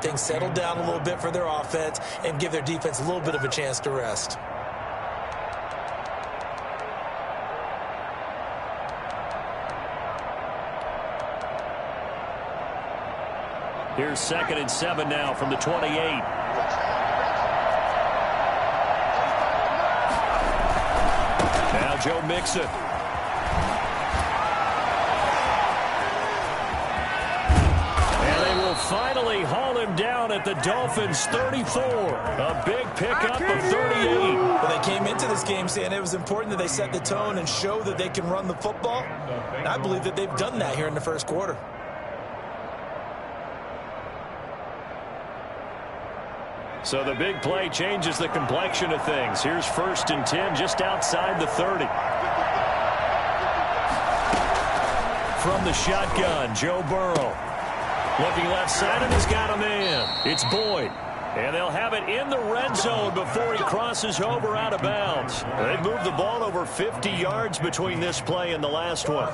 things settle down a little bit for their offense and give their defense a little bit of a chance to rest. Here's 2nd and 7 now from the 28. Now Joe Mixon. And they will finally haul him down at the Dolphins' 34. A big pickup of 38. Well, they came into this game saying it was important that they set the tone and show that they can run the football. And I believe that they've done that here in the first quarter. So the big play changes the complexion of things. Here's 1st and 10 just outside the 30. From the shotgun, Joe Burrow. Looking left side, and he's got a man. It's Boyd. And they'll have it in the red zone before he crosses over out of bounds. They've moved the ball over 50 yards between this play and the last one.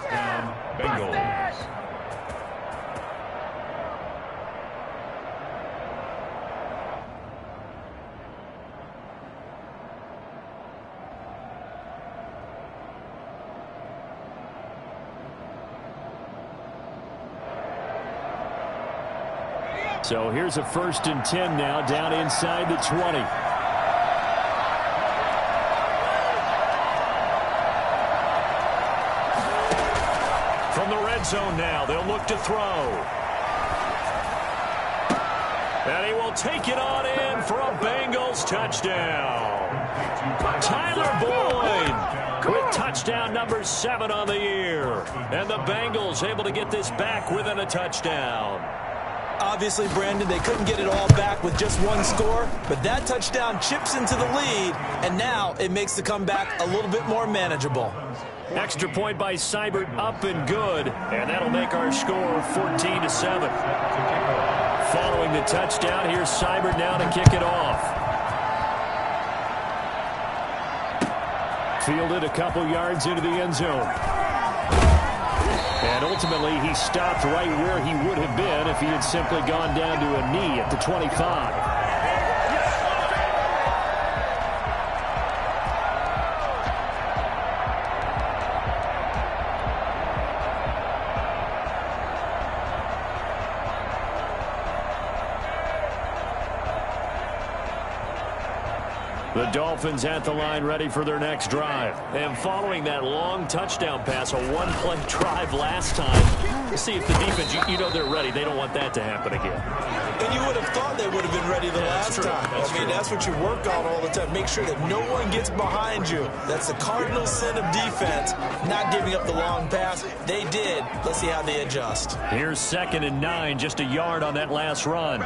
Bengals. So here's a 1st and 10 now down inside the 20. From the red zone now, they'll look to throw. And he will take it on in for a Bengals touchdown. Tyler Boyd with touchdown number 7 on the year. And the Bengals able to get this back within a touchdown. Obviously, Brandon, they couldn't get it all back with just one score, but that touchdown chips into the lead, and now it makes the comeback a little bit more manageable. Extra point by Seibert, up and good, and that'll make our score 14-7. Following the touchdown, here's Seibert now to kick it off. Fielded a couple yards into the end zone. And ultimately, he stopped right where he would have been if he had simply gone down to a knee at the 25. The Dolphins at the line ready for their next drive. And following that long touchdown pass, a one-play drive last time, see if the defense, you know they're ready. They don't want that to happen again. And you would have thought they would have been ready the last time. That's what you work on all the time. Make sure that no one gets behind you. That's the cardinal sin of defense, not giving up the long pass. They did. Let's see how they adjust. Here's 2nd and 9, just a yard on that last run.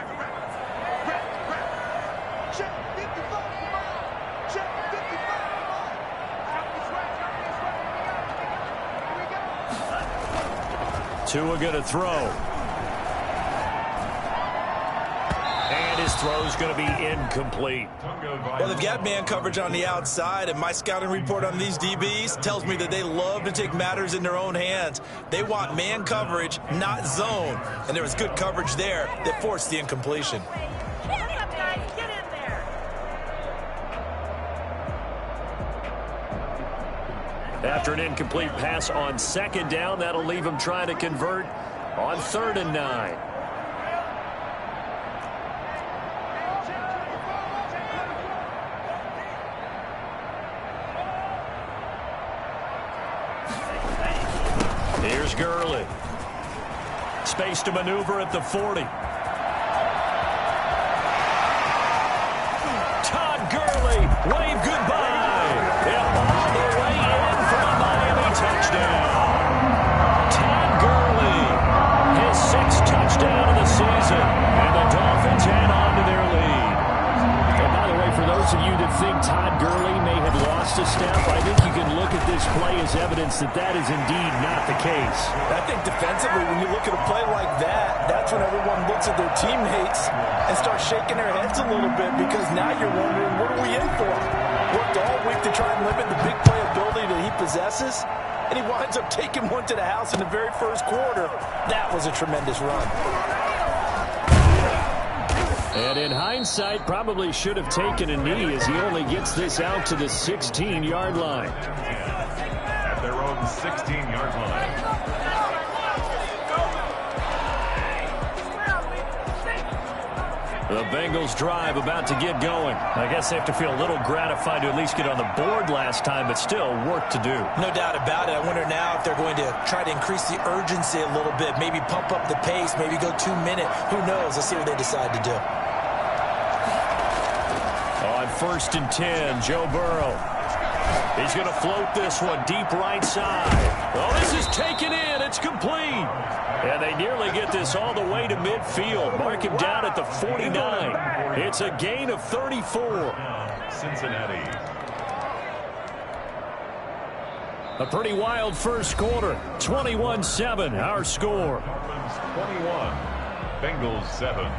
Tua going to throw. And his throw's going to be incomplete. Well, they've got man coverage on the outside, and my scouting report on these DBs tells me that they love to take matters in their own hands. They want man coverage, not zone. And there was good coverage there that forced the incompletion. After an incomplete pass on 2nd down, that'll leave him trying to convert on 3rd and 9. Here's Gurley. Space to maneuver at the 40. Todd Gurley, wave goodbye. All the way in for a Miami touchdown. Todd Gurley, his 6th touchdown of the season. And the Dolphins head on to their lead. And by the way, for those of you that think Todd Gurley may have lost a step, I think you can look at this play as evidence that that is indeed not the case. I think defensively, when you look at a play like that, that's when everyone looks at their teammates and starts shaking their heads a little bit, because now you're wondering, what are we in for? Worked all week to try and limit the big play ability that he possesses, and he winds up taking one to the house in the very first quarter. That was a tremendous run. And in hindsight, probably should have taken a knee as he only gets this out to the 16-yard line. At their own 16-yard line. The Bengals drive about to get going. I guess they have to feel a little gratified to at least get on the board last time, but still work to do. No doubt about it. I wonder now if they're going to try to increase the urgency a little bit, maybe pump up the pace, maybe go 2 minute. Who knows? Let's see what they decide to do. On 1st and 10, Joe Burrow. He's going to float this one deep right side. Oh, this is taken in. It's complete. And they nearly get this all the way to midfield. Mark him down at the 49. It's a gain of 34. Cincinnati. A pretty wild first quarter. 21-7, our score. 21. Bengals 7.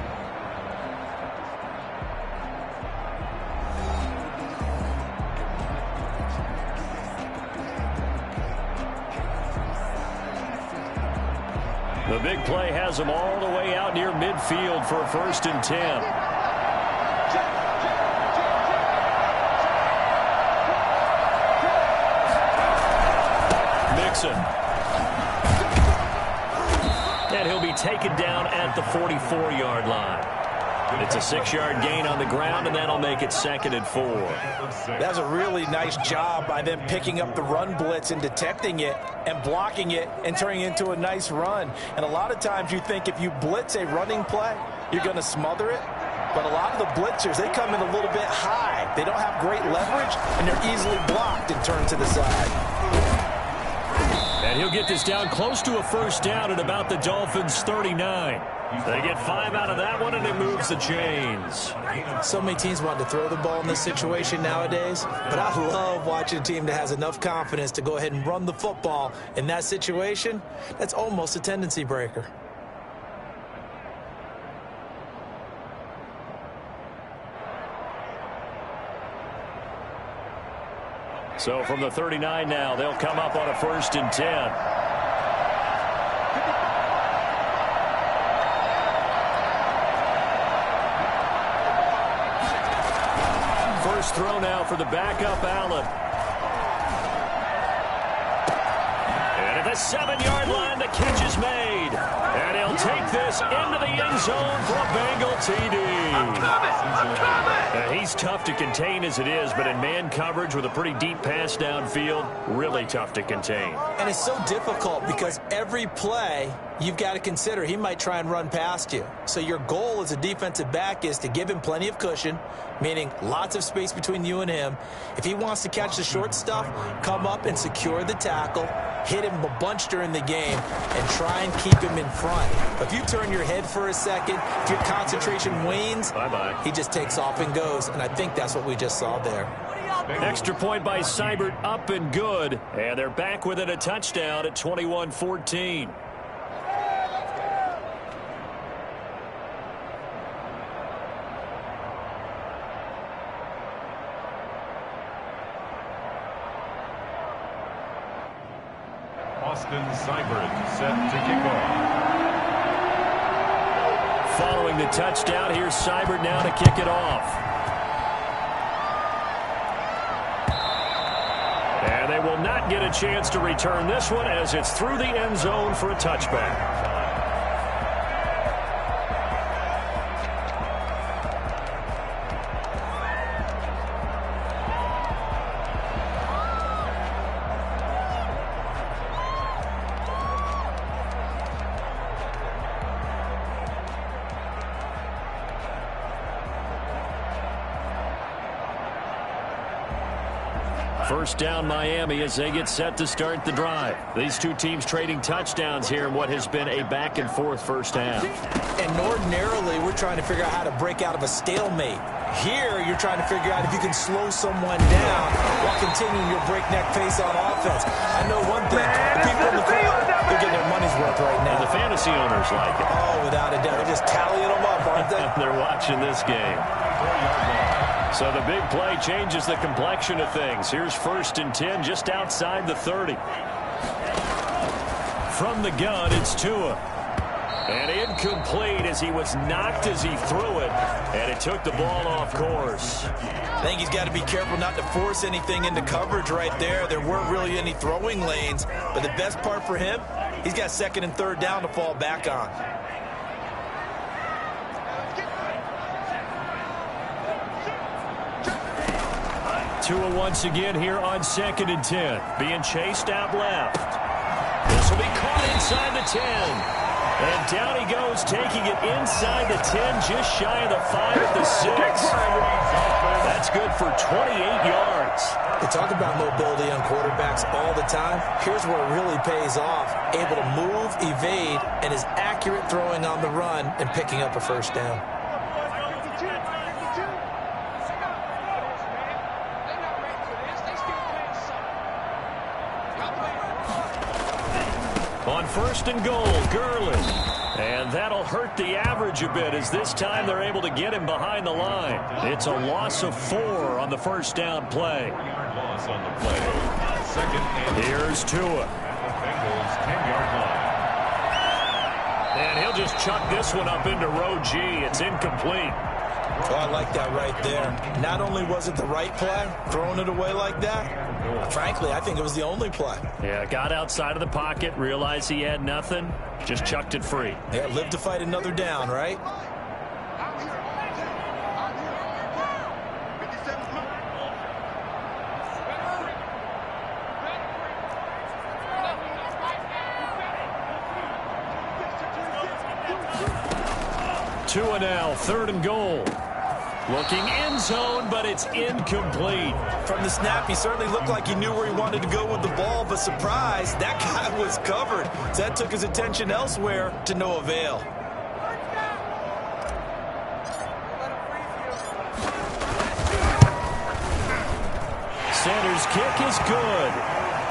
The big play has them all the way out near midfield for a 1st and 10. Mixon. And he'll be taken down at the 44-yard line. It's a 6-yard gain on the ground, and that'll make it 2nd and 4. That's a really nice job by them picking up the run blitz and detecting it and blocking it and turning it into a nice run. And a lot of times you think if you blitz a running play, you're going to smother it. But a lot of the blitzers, they come in a little bit high. They don't have great leverage, and they're easily blocked and turned to the side. And he'll get this down close to a 1st down at about the Dolphins' 39. They get 5 out of that one, and it moves the chains. So many teams want to throw the ball in this situation nowadays, but I love watching a team that has enough confidence to go ahead and run the football. In that situation, that's almost a tendency breaker. So from the 39 now, they'll come up on a 1st and 10. First throw now for the backup, Allen. And at the 7-yard line, the catch is made. And he'll take this into the end zone for a Bengal TD. I'm coming! He's tough to contain as it is, but in man coverage with a pretty deep pass downfield, really tough to contain. And it's so difficult because every play you've got to consider he might try and run past you. So your goal as a defensive back is to give him plenty of cushion, meaning lots of space between you and him. If he wants to catch the short stuff, come up and secure the tackle, hit him a bunch during the game, and try and keep him in front. But if you turn your head for a second, if your concentration wanes, bye-bye. He just takes off and goes, and I think that's what we just saw there. Extra point by Seibert, up and good. And they're back within a touchdown at 21-14. Austin Seibert set to kick off. Following the touchdown, here's Seibert now to kick it off. And they will not get a chance to return this one as it's through the end zone for a touchback. First down Miami as they get set to start the drive. These two teams trading touchdowns here in what has been a back-and-forth first half. And ordinarily, we're trying to figure out how to break out of a stalemate. Here, you're trying to figure out if you can slow someone down while continuing your breakneck pace on offense. I know one thing. The people in the corner, they're getting their money's worth right now. And the fantasy owners like it. Oh, without a doubt. They're just tallying them up, aren't they? They're watching this game. So the big play changes the complexion of things. Here's 1st and 10 just outside the 30. From the gun, it's Tua. And incomplete as he was knocked as he threw it, and it took the ball off course. I think he's got to be careful not to force anything into coverage right there. There weren't really any throwing lanes, but the best part for him, he's got second and third down to fall back on. Tua once again here on 2nd and 10. Being chased out left. This will be caught inside the 10. And down he goes, taking it inside the 10, just shy of the 5 at the 6. That's good for 28 yards. They talk about mobility on quarterbacks all the time. Here's where it really pays off. Able to move, evade, and is accurate throwing on the run and picking up a first down. On 1st and goal, Gurley. And that'll hurt the average a bit as this time they're able to get him behind the line. It's a loss of 4 on the first down play. Loss on the play. Second and Here's Tua. Bengals 10-yard line. And he'll just chuck this one up into row G. It's incomplete. Oh, I like that right there. Not only was it the right play, throwing it away like that, frankly, I think it was the only play. Yeah, got outside of the pocket, realized he had nothing, just chucked it free. Yeah, live to fight another down, right? Tua now, 3rd and goal. Looking end zone, but it's incomplete. From the snap, he certainly looked like he knew where he wanted to go with the ball, but surprise, that guy was covered. So that took his attention elsewhere to no avail. Sanders' kick is good.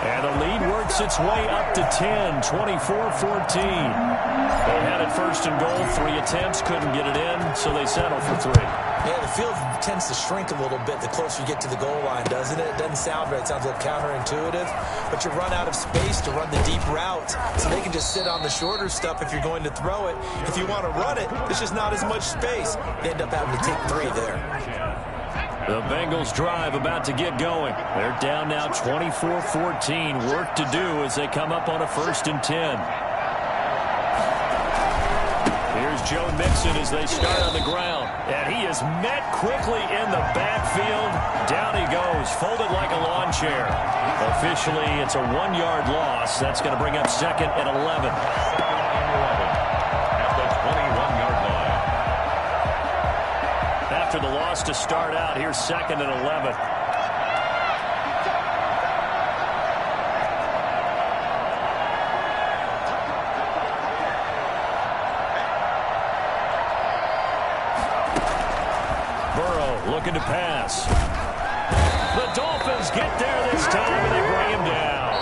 And the lead works its way up to 10, 24-14. They had it 1st and goal, 3 attempts, couldn't get it in, so they settle for 3. Yeah, the field tends to shrink a little bit the closer you get to the goal line, doesn't it? It doesn't sound right. It sounds a little counterintuitive. But you run out of space to run the deep routes, so they can just sit on the shorter stuff if you're going to throw it. If you want to run it, there's just not as much space. You end up having to take 3 there. The Bengals drive about to get going. They're down now 24-14. Work to do as they come up on a 1st and 10. Here's Joe Mixon as they start on the ground. And he is met quickly in the backfield. Down he goes, folded like a lawn chair. Officially, it's a 1-yard loss. That's going to bring up 2nd and 11. At the 21-yard line. After the loss to start out, here's 2nd and 11. Looking to pass. The Dolphins get there this time, and they bring him down.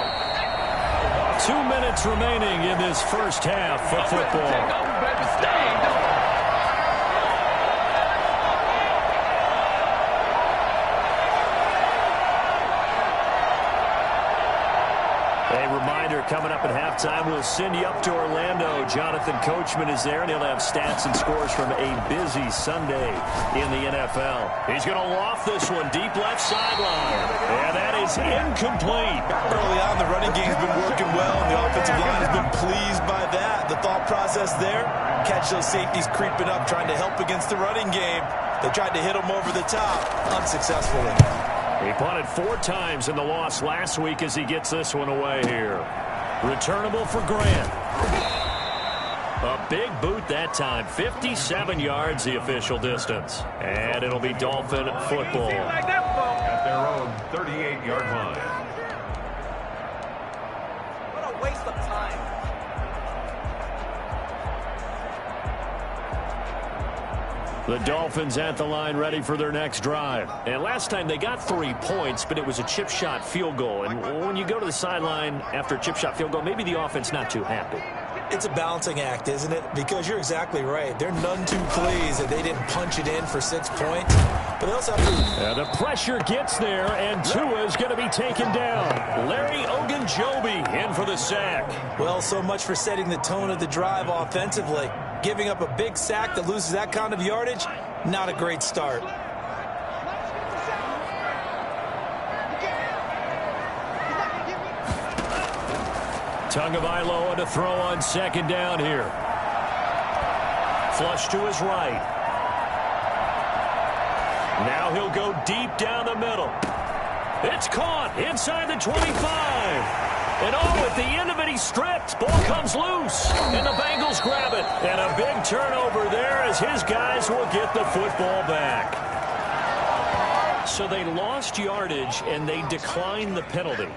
2 minutes remaining in this first half of football. Coming up at halftime, we'll send you up to Orlando. Jonathan Coachman is there, and he'll have stats and scores from a busy Sunday in the NFL. He's going to loft this one deep left sideline. And that is incomplete. Early on, the running game's been working well, and the offensive line has been pleased by that. The thought process there, catch those safeties creeping up, trying to help against the running game. They tried to hit them over the top, unsuccessfully. He punted 4 times in the loss last week as he gets this one away here. Returnable for Grant. A big boot that time. 57 yards the official distance. And it'll be Dolphin football. At their own 38-yard line. What a waste of time. The Dolphins at the line ready for their next drive. And last time they got 3 points, but it was a chip shot field goal. And when you go to the sideline after a chip shot field goal, maybe the offense not too happy. It's a balancing act, isn't it? Because you're exactly right. They're none too pleased that they didn't punch it in for 6 points. But they also have to... The pressure gets there, and Tua's going to be taken down. Larry Ogunjobi in for the sack. Well, so much for setting the tone of the drive offensively. Giving up a big sack that loses that kind of yardage, not a great start. Tagovailoa to throw on second down here. Flush to his right. Now he'll go deep down the middle. It's caught inside the 25. And at the end of it, he's stripped. Ball comes loose. And the Bengals grab it. And a big turnover there as his guys will get the football back. So they lost yardage, and they declined the penalty.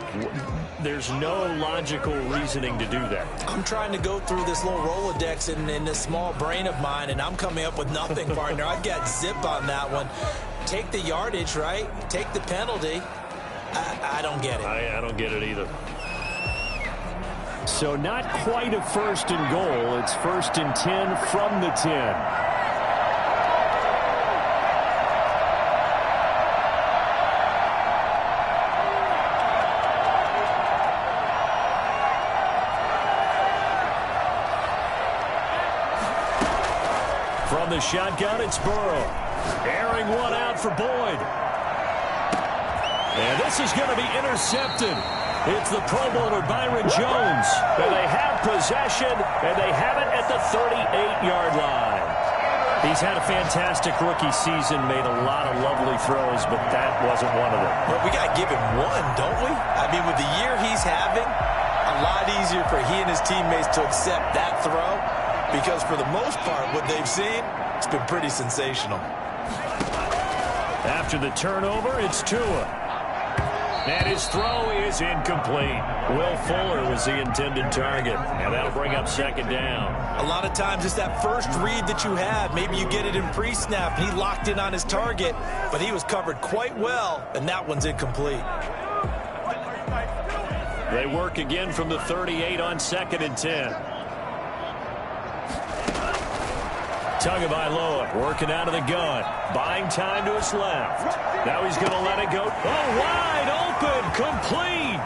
There's no logical reasoning to do that. I'm trying to go through this little Rolodex in this small brain of mine, and I'm coming up with nothing, partner. I've got zip on that one. Take the yardage, right? Take the penalty. I don't get it. I don't get it either. So not quite a first and goal. It's 1st and 10 from the 10. From the shotgun, it's Burrow. Airing one out for Boyd. And this is going to be intercepted. It's the Pro Bowler Byron Jones. And they have possession, and they have it at the 38-yard line. He's had a fantastic rookie season, made a lot of lovely throws, but that wasn't one of them. Well, we got to give him one, don't we? I mean, with the year he's having, a lot easier for he and his teammates to accept that throw. Because for the most part, what they've seen, it's been pretty sensational. After the turnover, it's Tua. And his throw is incomplete. Will Fuller was the intended target. And that'll bring up second down. A lot of times it's that first read that you have. Maybe you get it in pre-snap. He locked in on his target, but he was covered quite well, and that one's incomplete. They work again from the 38 on 2nd and 10. Tagovailoa working out of the gun. Buying time to his left. Now he's going to let it go. Oh, wide open. Complete.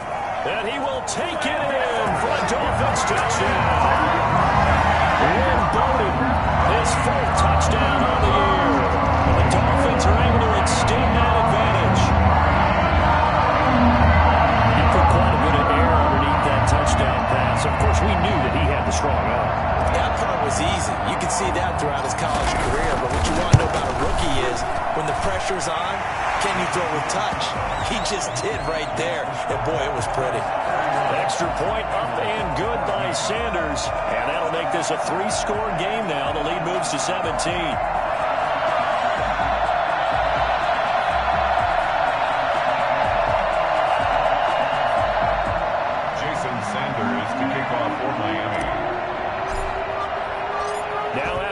And he will take it in for a Dolphins touchdown. Lynn Bowden, his 4th touchdown on the year. And the Dolphins are able to extend that advantage. He put quite a bit of air underneath that touchdown pass. Of course, we knew that he had the strong arm. That part was easy. You could see that throughout his college career. But what you want to know about a rookie is when the pressure's on, can you throw with touch? He just did right there. And, boy, it was pretty. Extra point up and good by Sanders. And that'll make this a 3-score game now. The lead moves to 17.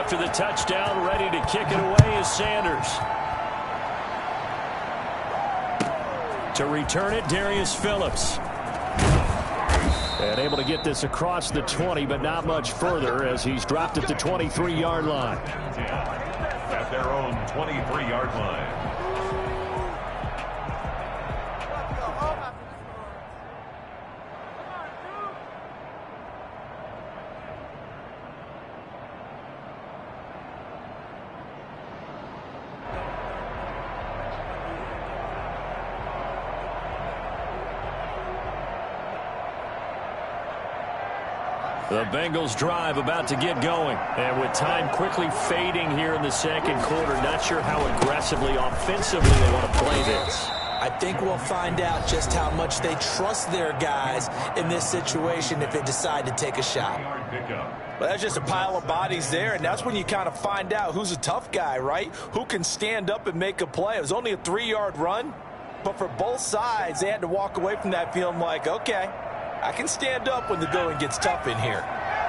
After the touchdown, ready to kick it away is Sanders. To return it, Darius Phillips. And able to get this across the 20, but not much further as he's dropped at the 23-yard line. At their own 23-yard line. The Bengals drive about to get going. And with time quickly fading here in the second quarter, not sure how aggressively, offensively they want to play this. I think we'll find out just how much they trust their guys in this situation if they decide to take a shot. Well, that's just a pile of bodies there, and that's when you kind of find out who's a tough guy, right? Who can stand up and make a play. It was only a 3-yard run, but for both sides, they had to walk away from that feeling like, okay, I can stand up when the going gets tough in here.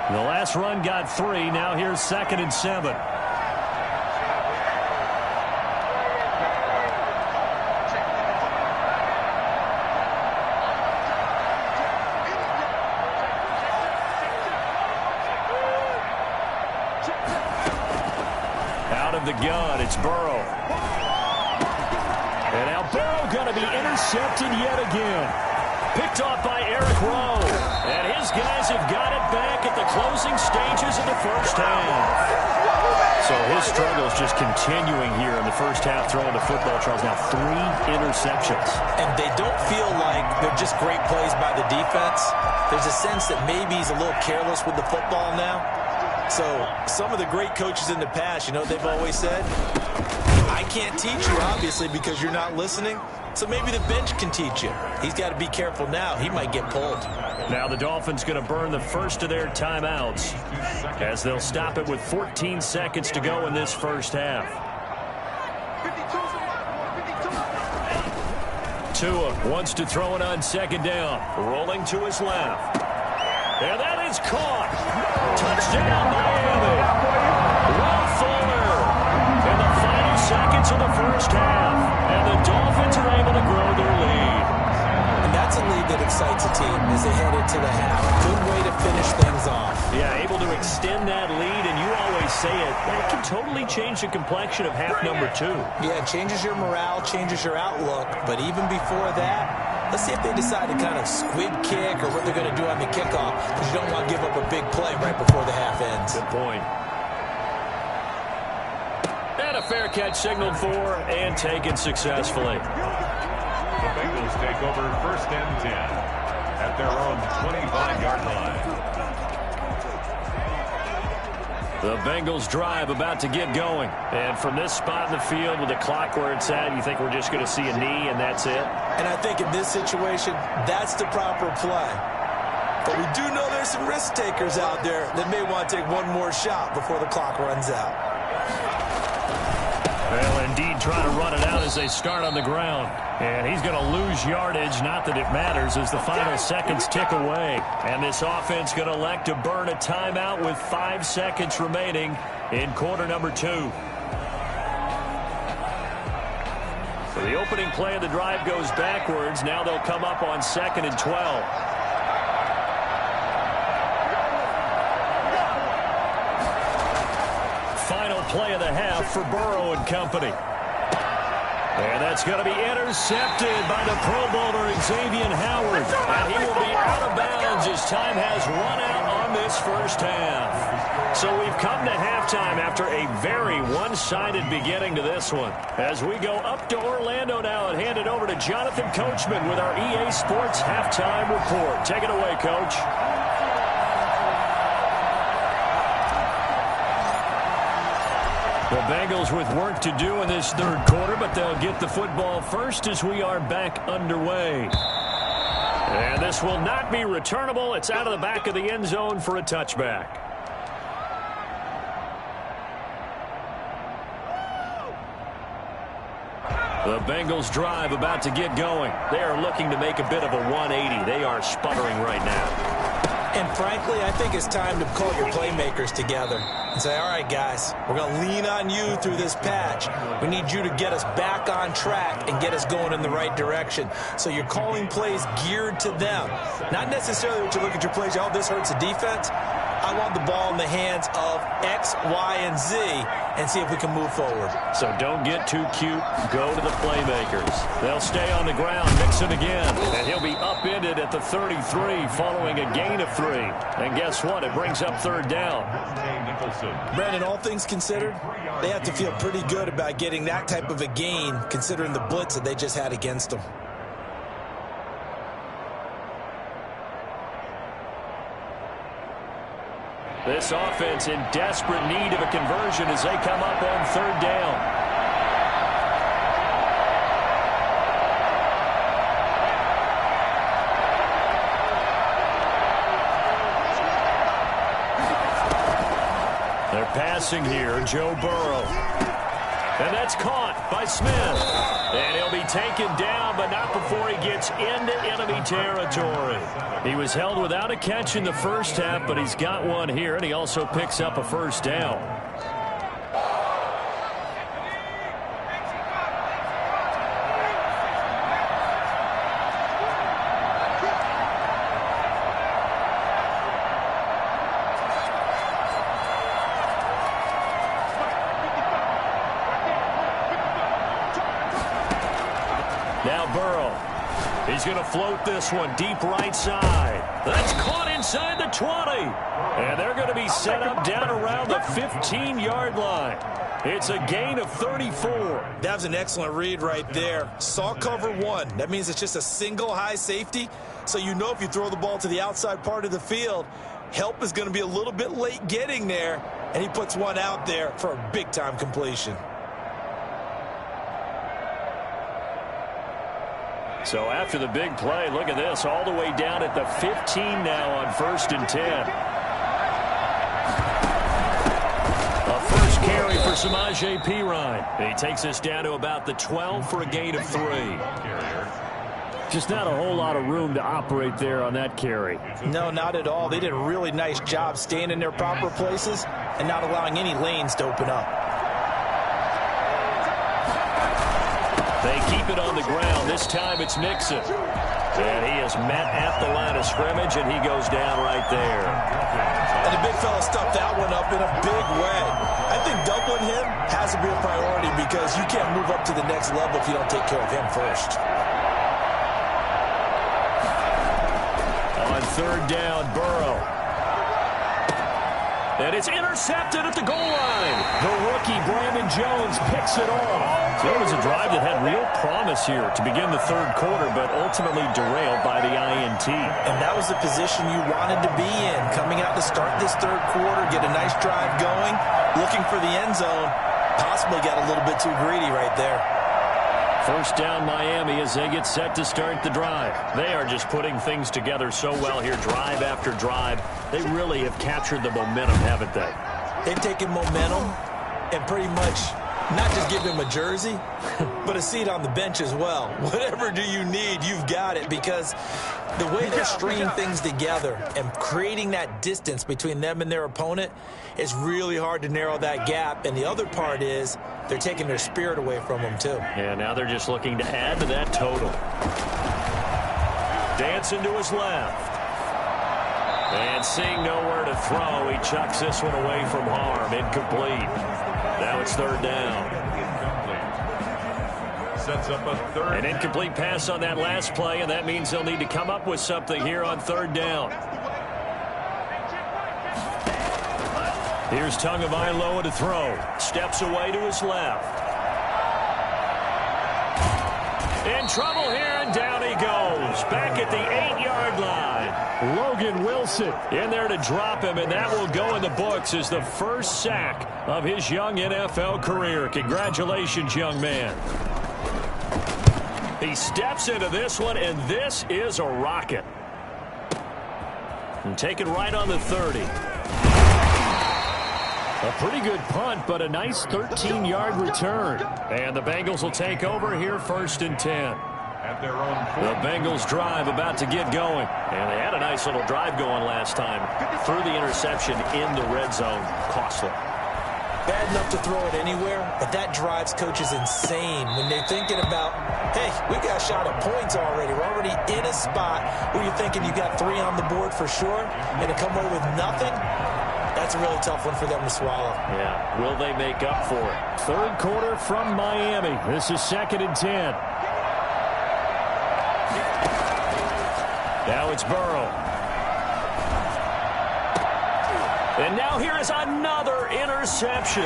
The last run got 3. Now here's 2nd and 7. the gun. It's Burrow. And now Burrow going to be intercepted yet again. Picked off by Eric Rowe. And his guys have got it back at the closing stages of the first half. So his struggles just continuing here in the first half throwing the football, Charles. Now 3 interceptions. And they don't feel like they're just great plays by the defense. There's a sense that maybe he's a little careless with the football now. So some of the great coaches in the past, you know what they've always said? I can't teach you, obviously, because you're not listening. So maybe the bench can teach you. He's got to be careful now. He might get pulled. Now the Dolphins going to burn the first of their timeouts as they'll stop it with 14 seconds to go in this first half. Tua wants to throw it on second down. Rolling to his left. And that is caught. Touchdown, Miami. Will Fuller in the final seconds of the first half. And the Dolphins are able to grow their lead. And that's a lead that excites a team as they head into the half. Good way to finish things off. Yeah, able to extend that lead, and you always say it, that can totally change the complexion of half number 2. Yeah, it changes your morale, changes your outlook. But even before that, let's see if they decide to kind of squib kick or what they're going to do on the kickoff, because you don't want to give up a big play right before the half ends. Good point. And a fair catch signaled for and taken successfully. The Bengals take over 1st and 10 at their own 25-yard line. The Bengals drive about to get going. And from this spot in the field with the clock where it's at, you think we're just going to see a knee and that's it? And I think in this situation, that's the proper play. But we do know there's some risk takers out there that may want to take one more shot before the clock runs out. Well, indeed, trying to run it out as they start on the ground. And he's going to lose yardage. Not that it matters as the final seconds tick away. And this offense going to elect to burn a timeout with 5 seconds remaining in quarter number 2. So the opening play of the drive goes backwards. Now they'll come up on 2nd and 12. Final play of the half for Burrow and company. And that's going to be intercepted by the Pro Bowler Xavier Howard. And he will be out of bounds as time has run out on this first half. So we've come to halftime after a very one-sided beginning to this one. As we go up to Orlando now and hand it over to Jonathan Coachman with our EA Sports Halftime Report. Take it away, Coach. The Bengals with work to do in this third quarter, but they'll get the football first as we are back underway. And this will not be returnable. It's out of the back of the end zone for a touchback. The Bengals drive about to get going. They are looking to make a bit of a 180. They are sputtering right now. And frankly, I think it's time to call your playmakers together and say, all right, guys, we're going to lean on you through this patch. We need you to get us back on track and get us going in the right direction. So you're calling plays geared to them. Not necessarily what you look at your plays, oh, this hurts the defense. I want the ball in the hands of X, Y, and Z and see if we can move forward. So don't get too cute. Go to the playmakers. They'll stay on the ground, mix it again, and he'll be upended at the 33 following a gain of 3. And guess what? It brings up third down. Brandon, all things considered, they have to feel pretty good about getting that type of a gain considering the blitz that they just had against them. This offense in desperate need of a conversion as they come up on third down. They're passing here, Joe Burrow. And that's caught by Smith. And he'll be taken down, but not before he gets into enemy territory. He was held without a catch in the first half, but he's got one here, and he also picks up a first down. Now Burrow. He's going to float this one deep right side. That's caught inside the 20. And they're going to be set up down around the 15-yard line. It's a gain of 34. That was an excellent read right there. Saw cover one. That means it's just a single high safety. So you know if you throw the ball to the outside part of the field, help is going to be a little bit late getting there. And he puts one out there for a big-time completion. So after the big play, look at this, all the way down at the 15 now on 1st and 10. A first carry for Samaje Perine. He takes us down to about the 12 for a gain of 3. Just not a whole lot of room to operate there on that carry. No, not at all. They did a really nice job staying in their proper places and not allowing any lanes to open up. They keep it on the ground. This time it's Mixon. And he is met at the line of scrimmage, and he goes down right there. And the big fella stuffed that one up in a big way. I think doubling him has to be a priority because you can't move up to the next level if you don't take care of him first. On 3rd down, Burrow. And it's intercepted at the goal line. The rookie, Brandon Jones, picks it off. So it was a drive that had real promise here to begin the 3rd quarter, but ultimately derailed by the INT. And that was the position you wanted to be in. Coming out to start this 3rd quarter, get a nice drive going, looking for the end zone. Possibly got a little bit too greedy right there. 1st down Miami as they get set to start the drive. They are just putting things together so well here, drive after drive. They really have captured the momentum, haven't they? They've taken momentum and pretty much not just give him a jersey, but a seat on the bench as well. Whatever do you need, you've got it, because the way they're stringing things together and creating that distance between them and their opponent is really hard to narrow that gap. And the other part is they're taking their spirit away from them, too. Yeah, now they're just looking to add to that total. Dancing to his left. And seeing nowhere to throw, he chucks this one away from harm. Incomplete. Now it's 3rd down. Sets up a 3rd. An incomplete pass on that last play, and that means they'll need to come up with something here on 3rd down. Here's Tagovailoa to throw. Steps away to his left. In trouble here, and down he goes. Back at the 8-yard line. Logan Wilson in there to drop him, and that will go in the books as the first sack of his young NFL career. Congratulations, young man. He steps into this one, and this is a rocket. And taken right on the 30. A pretty good punt, but a nice 13-yard return. And the Bengals will take over here 1st and 10. At their own The Bengals drive about to get going. And they had a nice little drive going last time. Threw the interception in the red zone. Costly. Bad enough to throw it anywhere, but that drives coaches insane when they're thinking about, hey, we got a shot at points already. We're already in a spot where you're thinking you got 3 on the board for sure, and to come away with nothing, that's a really tough one for them to swallow. Yeah, will they make up for it? 3rd quarter from Miami. This is 2nd and 10. Now it's Burrow. And now here is another interception.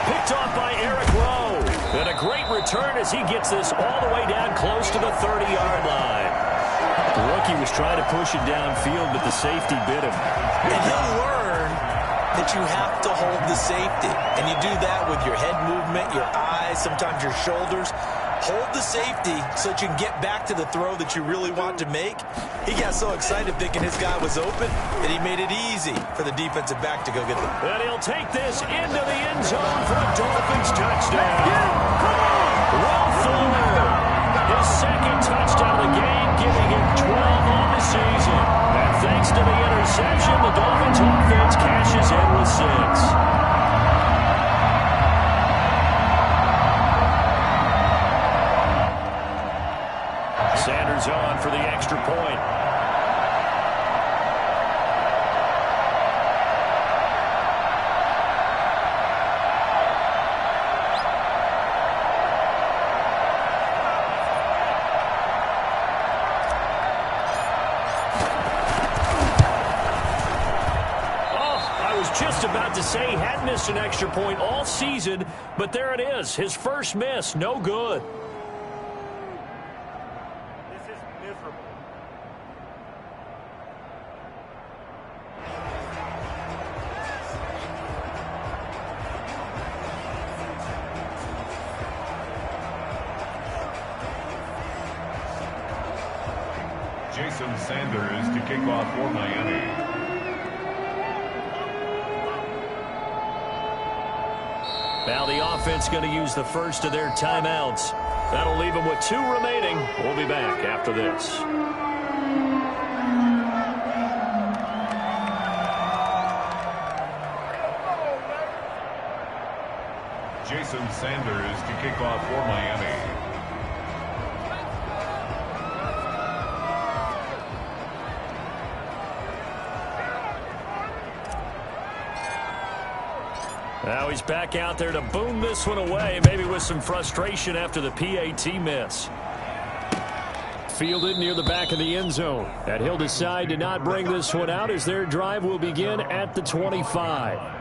Picked off by Eric Rowe. And a great return as he gets this all the way down close to the 30-yard line. The rookie was trying to push it downfield, but the safety bit him. And he'll learn that you have to hold the safety. And you do that with your head movement, your eyes, sometimes your shoulders. Hold the safety so that you can get back to the throw that you really want to make. He got so excited thinking his guy was open that he made it easy for the defensive back to go get them. And he'll take this into the end zone for a Dolphins touchdown. Will Fuller, his 2nd touchdown of the game, giving him 12 on the season. And thanks to the interception, the Dolphins offense cashes in with 6. Sanders on for the extra point. say he hadn't missed an extra point all season, but there it is. His first miss, no good. This is miserable. Jason Sanders to kick off for Miami. Now the offense going to use the first of their timeouts. That'll leave them with 2 remaining. We'll be back after this. Jason Sanders to kick off for Miami. Now he's back out there to boom this one away, maybe with some frustration after the PAT miss. Fielded near the back of the end zone. And he'll decide to not bring this one out as their drive will begin at the 25.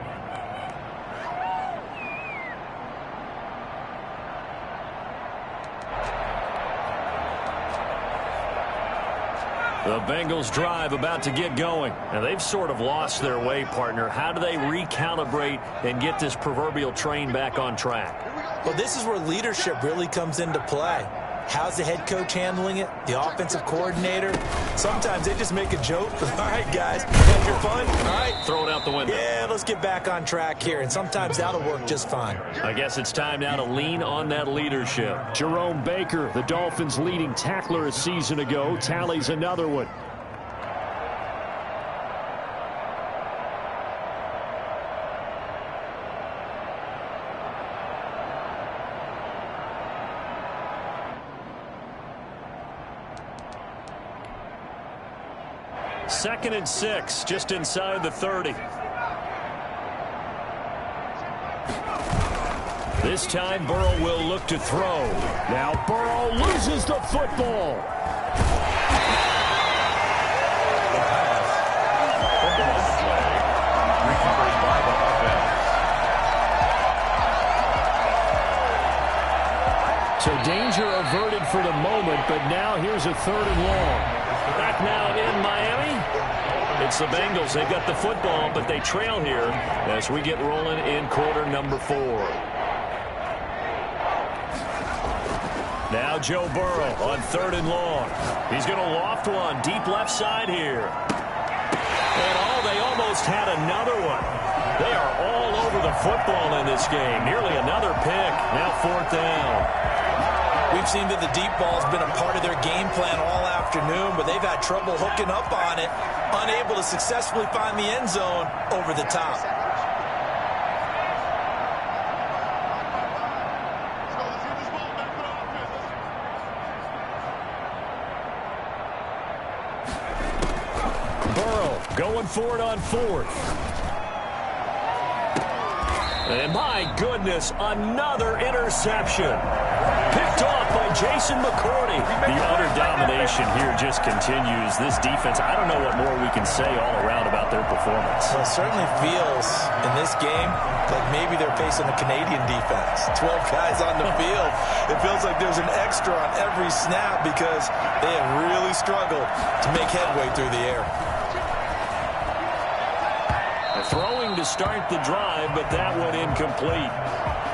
The Bengals drive about to get going. Now they've sort of lost their way, partner. How do they recalibrate and get this proverbial train back on track? Well, this is where leadership really comes into play. How's the head coach handling it? The offensive coordinator? Sometimes they just make a joke. All right, guys, have your fun. All right. Throw it out the window. Yeah, let's get back on track here. And sometimes that'll work just fine. I guess it's time now to lean on that leadership. Jerome Baker, the Dolphins' leading tackler a season ago, tallies another one. Second and 6, just inside the 30. This time, Burrow will look to throw. Now Burrow loses the football. Recovered by the offense. So danger averted for the moment, but now here's a 3rd and long. Back now in Miami. It's the Bengals. They've got the football, but they trail here as we get rolling in quarter number 4. Now Joe Burrow on 3rd and long. He's going to loft one deep left side here. And they almost had another one. They are all over the football in this game. Nearly another pick. Now 4th down. We've seen that the deep ball's been a part of their game plan all afternoon, but they've had trouble hooking up on it, unable to successfully find the end zone over the top. Burrow going for it on 4th. And my goodness, another interception. Picked off by Jason McCourty. The utter domination here just continues. This defense, I don't know what more we can say all around about their performance. Well, it certainly feels in this game like maybe they're facing a Canadian defense. 12 guys on the field. It feels like there's an extra on every snap because they have really struggled to make headway through the air. Throwing to start the drive, but that one incomplete.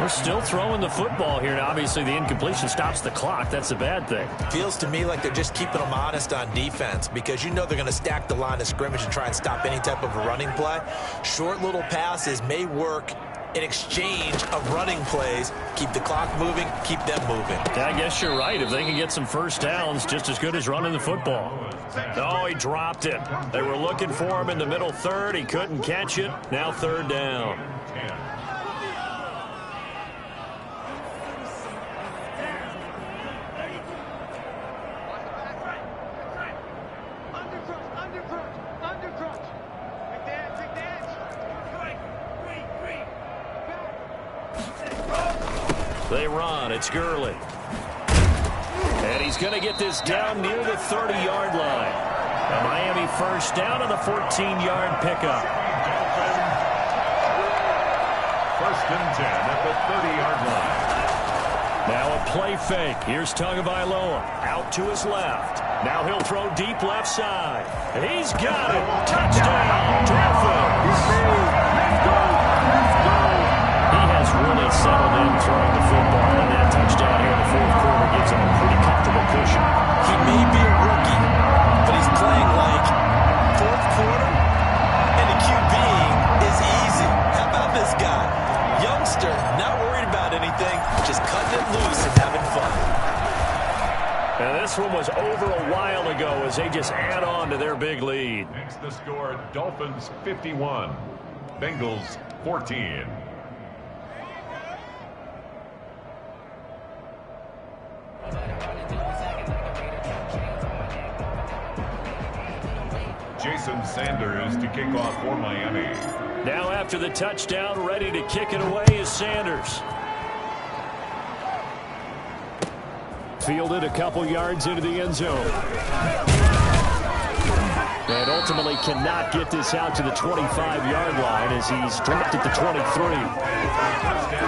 We're still throwing the football here. Now, obviously, the incompletion stops the clock. That's a bad thing. Feels to me like they're just keeping them honest on defense because you know they're going to stack the line of scrimmage and try and stop any type of a running play. Short little passes may work in exchange of running plays. Keep the clock moving, keep them moving. Yeah, I guess you're right. If they can get some first downs, just as good as running the football. Oh, he dropped it. They were looking for him in the middle 3rd. He couldn't catch it. Now 3rd down. They run. It's Gurley. And he's going to get this down near the 30-yard line. A Miami first down on the 14-yard pickup. First and 10 at the 30-yard line. Now a play fake. Here's Tagovailoa out to his left. Now he'll throw deep left side. He's got it. Touchdown, Dolphins. He has really settled in throwing the football, and that touchdown here in the fourth quarter gives him a pretty comfortable cushion. He may be a rookie, but he's playing like fourth quarter, and the QBing is easy. How about this guy? Youngster, not worried about anything, just cutting it loose and having fun. And this one was over a while ago as they just add on to their big lead. Makes the score Dolphins 51, Bengals 14. Jason Sanders to kick off for Miami. Now after the touchdown, ready to kick it away is Sanders. Fielded a couple yards into the end zone. And ultimately cannot get this out to the 25-yard line as he's dropped at the 23. First and 10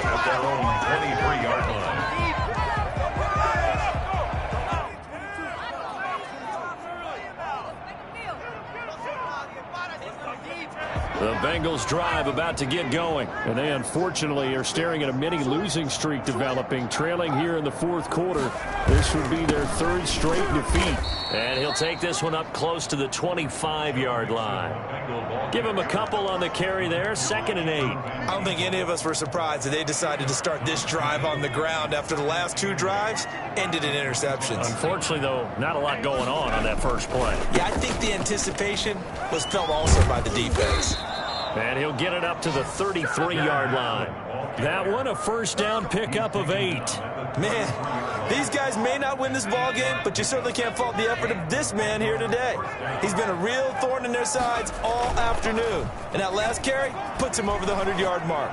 at their own 23-yard line. The Bengals drive about to get going, and they unfortunately are staring at a mini losing streak developing, trailing here in the fourth quarter. This would be their third straight defeat. And he'll take this one up close to the 25-yard line. Give him a couple on the carry there, 2nd and 8. I don't think any of us were surprised that they decided to start this drive on the ground after the last two drives ended in interceptions. Unfortunately, though, not a lot going on that first play. Yeah, I think the anticipation was felt also by the defense. And he'll get it up to the 33-yard line. That one a first down pickup of 8. Man, these guys may not win this ball game, but you certainly can't fault the effort of this man here today. He's been a real thorn in their sides all afternoon. And that last carry puts him over the 100-yard mark.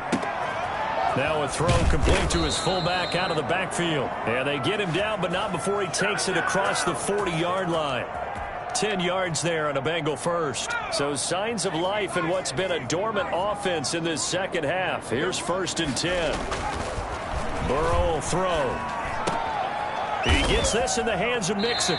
Now a throw complete to his fullback out of the backfield. And they get him down, but not before he takes it across the 40-yard line. 10 yards there on a Bengal first. So signs of life in what's been a dormant offense in this second half. Here's 1st and 10. Burrow will throw. He gets this in the hands of Mixon.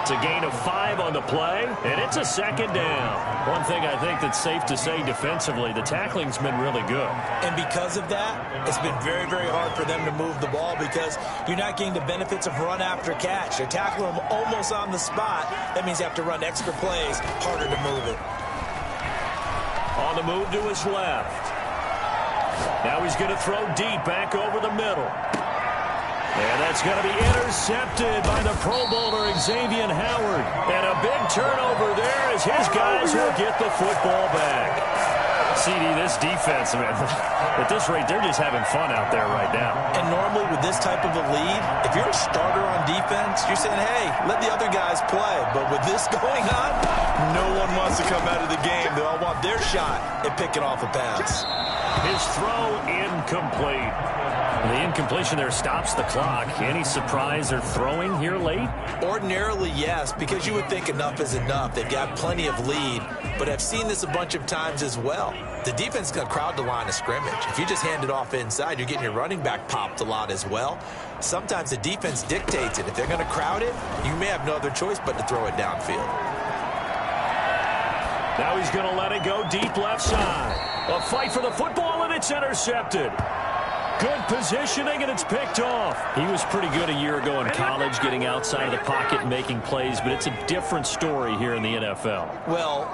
It's a gain of 5 on the play, and it's a 2nd down. One thing I think that's safe to say defensively, the tackling's been really good. And because of that, it's been very, very hard for them to move the ball because you're not getting the benefits of run after catch. They're tackling them almost on the spot. That means you have to run extra plays, harder to move it. On the move to his left. Now he's going to throw deep back over the middle. And that's going to be intercepted by the Pro Bowler Xavier Howard. And a big turnover there as his guys will get the football back. CD, this defense, man, at this rate, they're just having fun out there right now. And normally with this type of a lead, if you're a starter on defense, you're saying, hey, let the other guys play. But with this going on, no one wants to come out of the game. They all want their shot at picking off a pass. His throw incomplete. The incompletion there stops the clock. Any surprise they're throwing here late? Ordinarily, yes, because you would think enough is enough. They've got plenty of lead, but I've seen this a bunch of times as well. The defense is going to crowd the line of scrimmage. If you just hand it off inside, you're getting your running back popped a lot as well. Sometimes the defense dictates it. If they're going to crowd it, you may have no other choice but to throw it downfield. Now he's going to let it go deep left side. A fight for the football, and it's intercepted. Good positioning, and it's picked off. He was pretty good a year ago in college, getting outside of the pocket and making plays, but it's a different story here in the NFL. Well,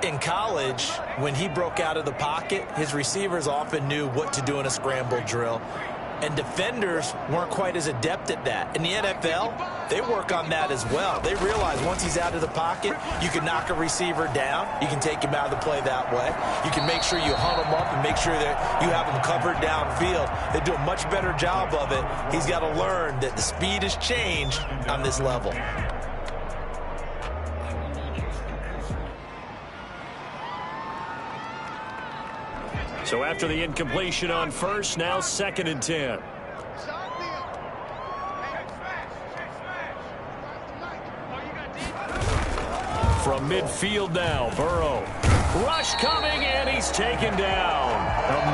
in college, when he broke out of the pocket, his receivers often knew what to do in a scramble drill. And defenders weren't quite as adept at that. In the NFL, they work on that as well. They realize once he's out of the pocket, you can knock a receiver down. You can take him out of the play that way. You can make sure you hunt him up and make sure that you have him covered downfield. They do a much better job of it. He's got to learn that the speed has changed on this level. So after the incompletion on first, now 2nd and 10. From midfield now, Burrow. Rush coming, and he's taken down.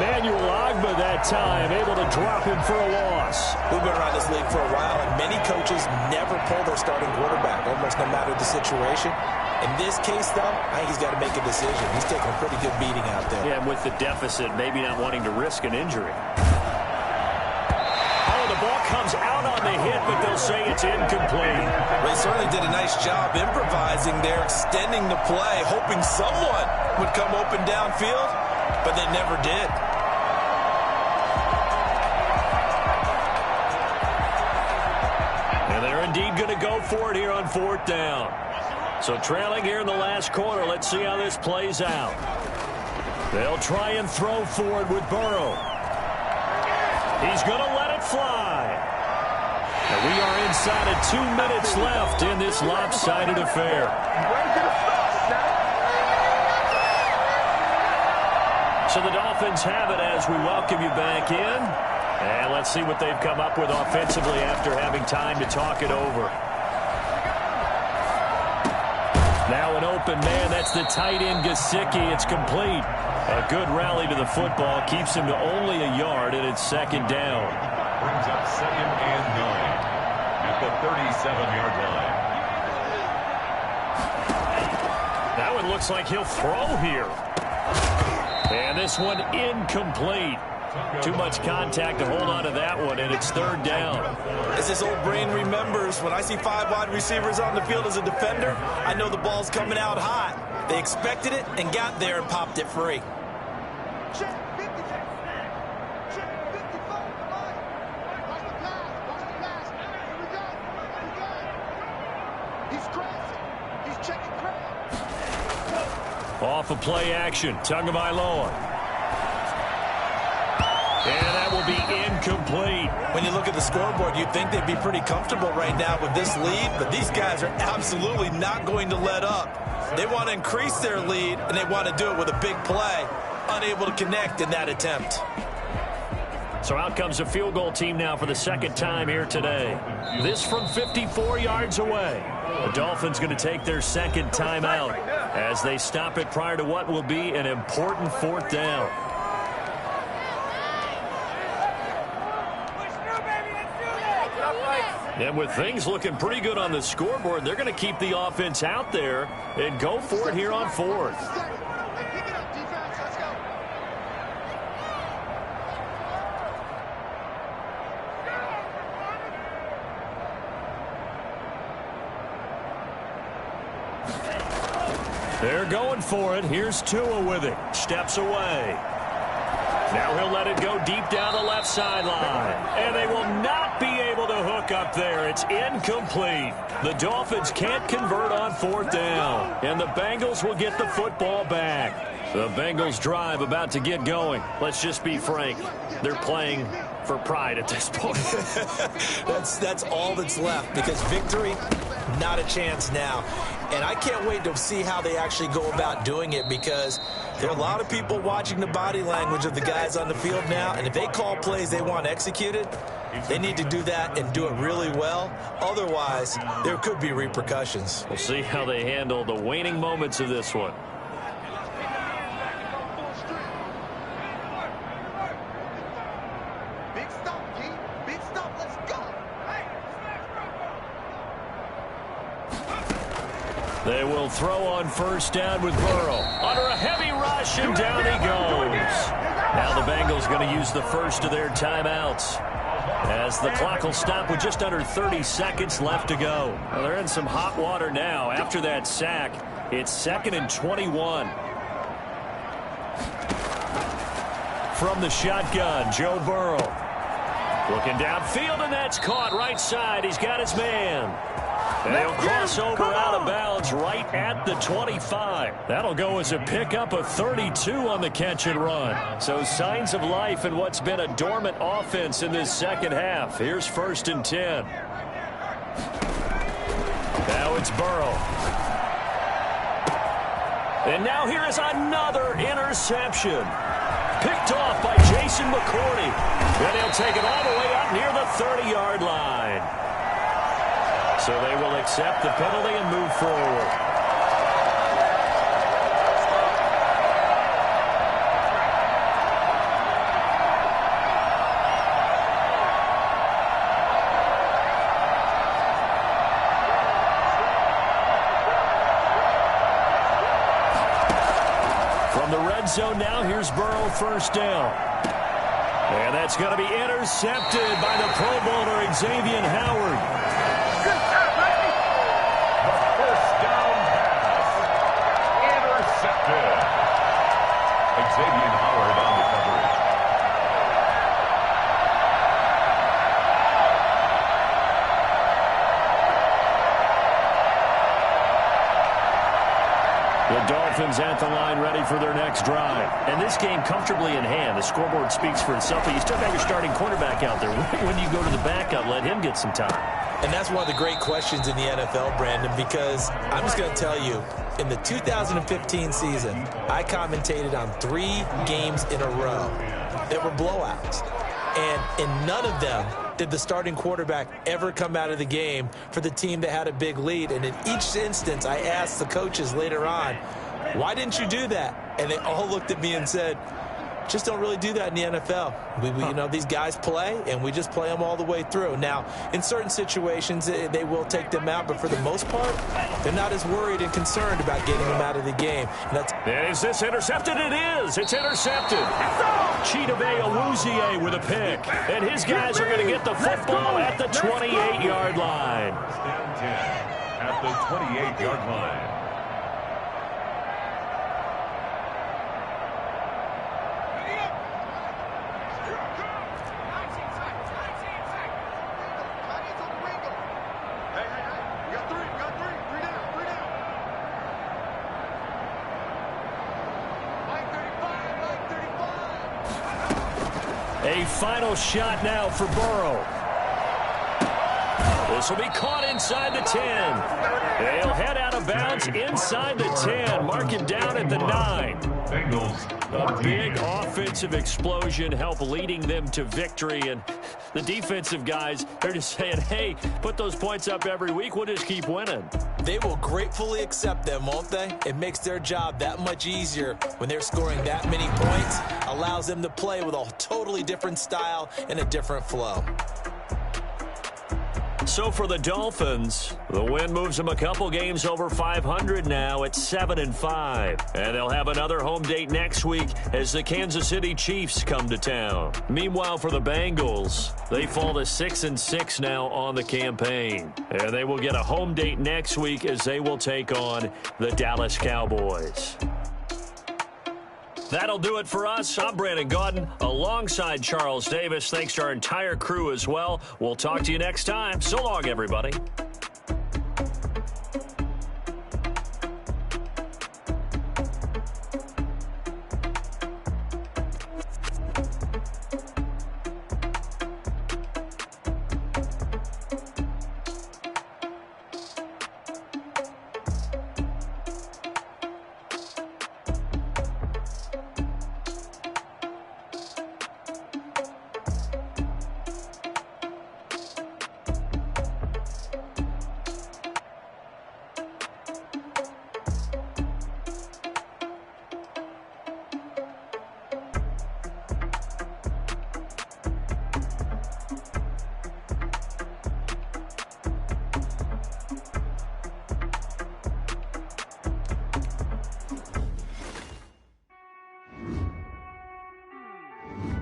Emmanuel Ogbah that time, able to drop him for a loss. We've been around this league for a while, and many coaches never pull their starting quarterback, almost no matter the situation. In this case, though, I think he's got to make a decision. He's taking a pretty good beating out there. Yeah, and with the deficit, maybe not wanting to risk an injury. The ball comes out on the hit, but they'll say it's incomplete. They certainly did a nice job improvising there, extending the play, hoping someone would come open downfield, but they never did. And they're indeed going to go for it here on 4th down. So trailing here in the last quarter, let's see how this plays out. They'll try and throw forward with Burrow. He's going to let it fly. And we are inside of 2 minutes left in this lopsided affair. So the Dolphins have it as we welcome you back in. And let's see what they've come up with offensively after having time to talk it over. Now an open man. That's the tight end, Gesicki. It's complete. A good rally to the football. Keeps him to only a yard, and it's 2nd down. Brings up 2nd and 9 at the 37-yard line. That one looks like he'll throw here. And this one incomplete. Too much contact to hold on to that one, and it's 3rd down. As his old brain remembers, when I see 5 wide receivers on the field as a defender, I know the ball's coming out hot. They expected it and got there and popped it free. Off of play action, Tagovailoa. And that will be incomplete. When you look at the scoreboard, you'd think they'd be pretty comfortable right now with this lead, but these guys are absolutely not going to let up. They want to increase their lead, and they want to do it with a big play. Unable to connect in that attempt. So out comes a field goal team now for the 2nd time here today. This from 54 yards away. The Dolphins going to take their 2nd timeout as they stop it prior to what will be an important 4th down. And with things looking pretty good on the scoreboard, they're going to keep the offense out there and go for it here on 4th. They're going for it. Here's Tua with it. Steps away. Now he'll let it go deep down the left sideline. And they will not be able to hook up there. It's incomplete. The Dolphins can't convert on 4th down. And the Bengals will get the football back. The Bengals drive about to get going. Let's just be frank. They're playing for pride at this point. That's all that's left, because victory, not a chance now. And I can't wait to see how they actually go about doing it, because there are a lot of people watching the body language of the guys on the field now, and if they call plays they want executed, they need to do that and do it really well. Otherwise, there could be repercussions. We'll see how they handle the waning moments of this one. They will throw on 1st down with Burrow. Under a heavy rush, and down he goes. Now the Bengals going to use the first of their timeouts, as the clock will stop with just under 30 seconds left to go. Well, they're in some hot water now. After that sack, it's 2nd and 21. From the shotgun, Joe Burrow. Looking downfield, and that's caught right side. He's got his man. And he'll cross over out of bounds right at the 25. That'll go as a pickup of 32 on the catch and run. So signs of life in what's been a dormant offense in this 2nd half. Here's 1st and 10. Now it's Burrow. And now here is another interception. Picked off by Jason McCourty. And he'll take it all the way up near the 30-yard line. So they will accept the penalty and move forward. So now here's Burrow, first down. And that's going to be intercepted by the Pro Bowler, Xavier Howard. The first down pass. Intercepted. Xavier Howard on the coverage. The Dolphins at the line, ready for their next drive. And this game comfortably in hand. The scoreboard speaks for itself, but you still got your starting quarterback out there. When you go to the backup, let him get some time. And that's one of the great questions in the NFL, Brandon, because I'm just going to tell you, in the 2015 season, I commentated on 3 games in a row that were blowouts. And in none of them did the starting quarterback ever come out of the game for the team that had a big lead. And in each instance, I asked the coaches later on, why didn't you do that? And they all looked at me and said, just don't really do that in the NFL. You know, these guys play, and we just play them all the way through. Now, in certain situations, they will take them out, but for the most part, they're not as worried and concerned about getting them out of the game. Is this intercepted? It is. It's intercepted. Chidobe Awuzie with a pick. And his guys are going to get the football at the 28-yard line. First down 10 at the 28-yard line. A final shot now for Burrow. This will be caught inside the 10. They'll head out of bounds inside the 10. Mark it down at the 9. Bengals. A big offensive explosion help leading them to victory. And the defensive guys, they're just saying, hey, put those points up every week. We'll just keep winning. They will gratefully accept them, won't they? It makes their job that much easier when they're scoring that many points. Allows them to play with a totally different style and a different flow. So for the Dolphins, the win moves them a couple games over 500 now at 7-5. And they'll have another home date next week as the Kansas City Chiefs come to town. Meanwhile, for the Bengals, they fall to 6-6 now on the campaign. And they will get a home date next week as they will take on the Dallas Cowboys. That'll do it for us. I'm Brandon Gaudin alongside Charles Davis. Thanks to our entire crew as well. We'll talk to you next time. So long, everybody.